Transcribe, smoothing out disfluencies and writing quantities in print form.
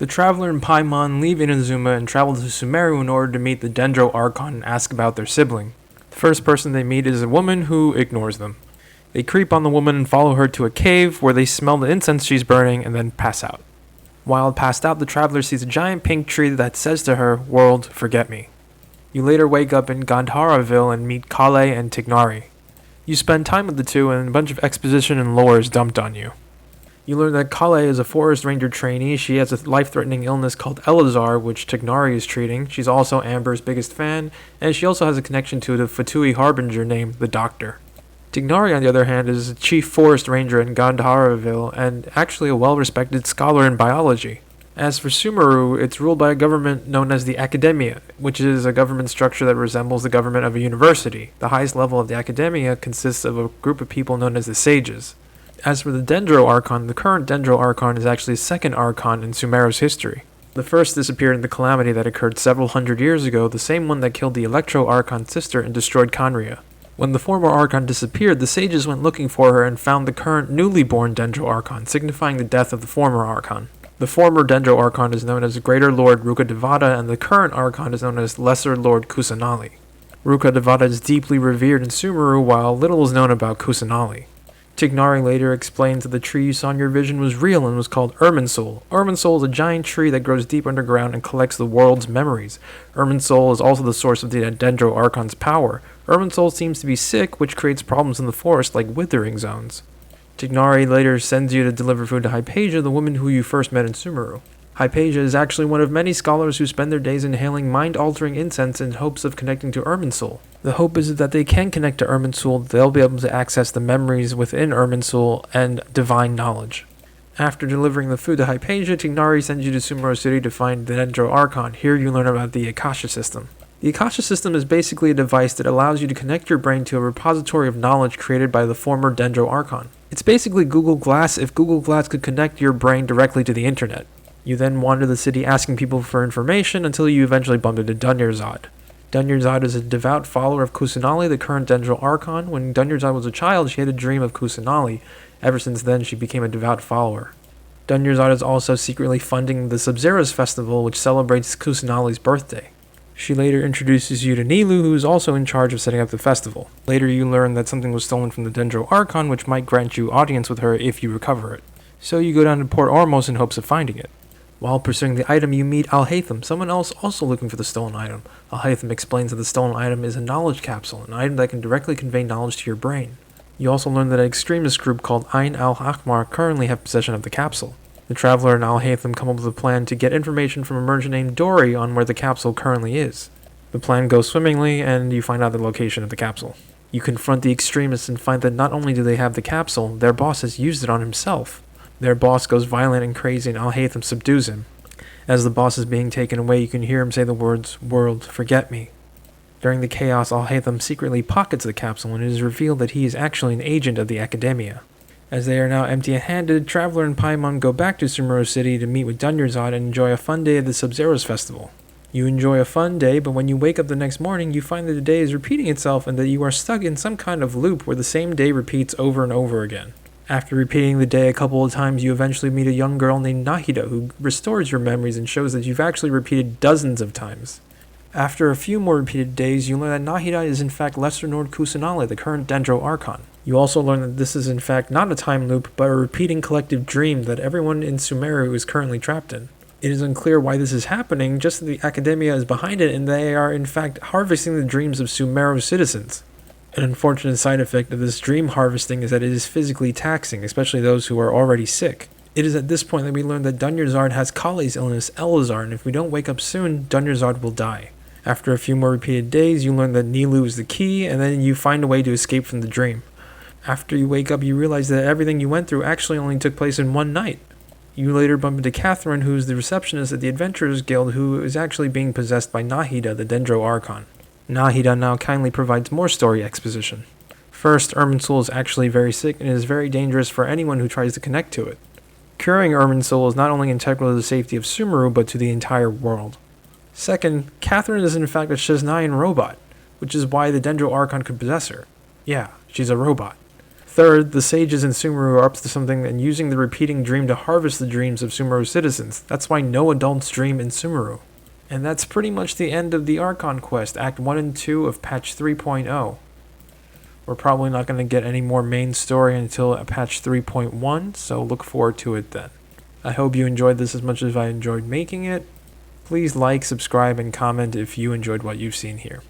The Traveler and Paimon leave Inazuma and travel to Sumeru in order to meet the Dendroarcon and ask about their sibling. The first person they meet is a woman who ignores them. They creep on the woman and follow her to a cave where they smell the incense she's burning and then pass out. While passed out, the Traveler sees a giant pink tree that says to her, "World, forget me." You later wake up in Gandharaville and meet Kale and Tignari. You spend time with the two and a bunch of exposition and lore is dumped on you. You learn that Kale is a forest ranger trainee. She has a life-threatening illness called Elazar, which Tignari is treating. She's also Amber's biggest fan, and she also has a connection to the Fatui Harbinger named the Doctor. Tignari, on the other hand, is a chief forest ranger in Gandharaville and actually a well-respected scholar in biology. As for Sumeru, it's ruled by a government known as the Academia, which is a government structure that resembles the government of a university. The highest level of the Academia consists of a group of people known as the Sages. As for the Dendroarcon, the current Dendroarcon is actually the second Archon in Sumeru's history. The first disappeared in the calamity that occurred several hundred years ago, the same one that killed the Electro-Archon's sister and destroyed Khaenri'ah. When the former Archon disappeared, the sages went looking for her and found the current newly born Dendroarcon, signifying the death of the former Archon. The former Dendroarcon is known as Greater Lord Rukkhadevata, and the current Archon is known as Lesser Lord Kusanali. Rukkhadevata is deeply revered in Sumeru, while little is known about Kusanali. Tignari later explains that the tree you saw in your vision was real and was called Irminsul. Irminsul is a giant tree that grows deep underground and collects the world's memories. Irminsul is also the source of the Dendroarcon's power. Irminsul seems to be sick, which creates problems in the forest like withering zones. Tignari later sends you to deliver food to Hypatia, the woman who you first met in Sumeru. Hypatia is actually one of many scholars who spend their days inhaling mind-altering incense in hopes of connecting to Irminsul. The hope is that they can connect to Irminsul, they'll be able to access the memories within Irminsul and divine knowledge. After delivering the food to Hypatia, Tignari sends you to Sumeru City to find the Dendroarcon. Here you learn about the Akasha System. The Akasha System is basically a device that allows you to connect your brain to a repository of knowledge created by the former Dendroarcon. It's basically Google Glass if Google Glass could connect your brain directly to the internet. You then wander the city asking people for information until you eventually bump into Dunyarzad. Dunyarzad is a devout follower of Kusanali, the current Dendroarcon. When Dunyarzad was a child, she had a dream of Kusanali. Ever since then, she became a devout follower. Dunyarzad is also secretly funding the Sub-Zero's festival, which celebrates Kusanali's birthday. She later introduces you to Nilou, who is also in charge of setting up the festival. Later you learn that something was stolen from the Dendroarcon, which might grant you audience with her if you recover it. So you go down to Port Ormos in hopes of finding it. While pursuing the item, you meet Alhaitham, someone else also looking for the stolen item. Alhaitham explains that the stolen item is a knowledge capsule, an item that can directly convey knowledge to your brain. You also learn that an extremist group called Ain al-Akmar currently have possession of the capsule. The Traveler and Alhaitham come up with a plan to get information from a merchant named Dory on where the capsule currently is. The plan goes swimmingly, and you find out the location of the capsule. You confront the extremists and find that not only do they have the capsule, their boss has used it on himself. Their boss goes violent and crazy, and Alhaitham subdues him. As the boss is being taken away, you can hear him say the words, "World, forget me." During the chaos, Alhaitham secretly pockets the capsule, and it is revealed that he is actually an agent of the Academia. As they are now empty-handed, Traveler and Paimon go back to Sumeru City to meet with Dunyarzad and enjoy a fun day at the Sub-Zero's festival. You enjoy a fun day, but when you wake up the next morning, you find that the day is repeating itself and that you are stuck in some kind of loop where the same day repeats over and over again. After repeating the day a couple of times, you eventually meet a young girl named Nahida who restores your memories and shows that you've actually repeated dozens of times. After a few more repeated days, you learn that Nahida is in fact Lesser Lord Kusanali, the current Dendroarcon. You also learn that this is in fact not a time loop, but a repeating collective dream that everyone in Sumeru is currently trapped in. It is unclear why this is happening, just that the Academia is behind it and they are in fact harvesting the dreams of Sumeru's citizens. An unfortunate side effect of this dream harvesting is that it is physically taxing, especially those who are already sick. It is at this point that we learn that Dunyarzad has Kale's illness, Elazar, and if we don't wake up soon, Dunyarzad will die. After a few more repeated days, you learn that Nilou is the key, and then you find a way to escape from the dream. After you wake up, you realize that everything you went through actually only took place in one night. You later bump into Catherine, who is the receptionist at the Adventurers Guild, who is actually being possessed by Nahida, the Dendroarcon. Nahida now kindly provides more story exposition. First, Irminsul is actually very sick and is very dangerous for anyone who tries to connect to it. Curing Irminsul is not only integral to the safety of Sumeru, but to the entire world. Second, Catherine is in fact a Sheznayan robot, which is why the Dendroarcon could possess her. Yeah, she's a robot. Third, the sages in Sumeru are up to something and using the repeating dream to harvest the dreams of Sumeru's citizens. That's why no adults dream in Sumeru. And that's pretty much the end of the Archon quest, Act 1 and 2 of patch 3.0. We're probably not going to get any more main story until patch 3.1, so look forward to it then. I hope you enjoyed this as much as I enjoyed making it. Please like, subscribe, and comment if you enjoyed what you've seen here.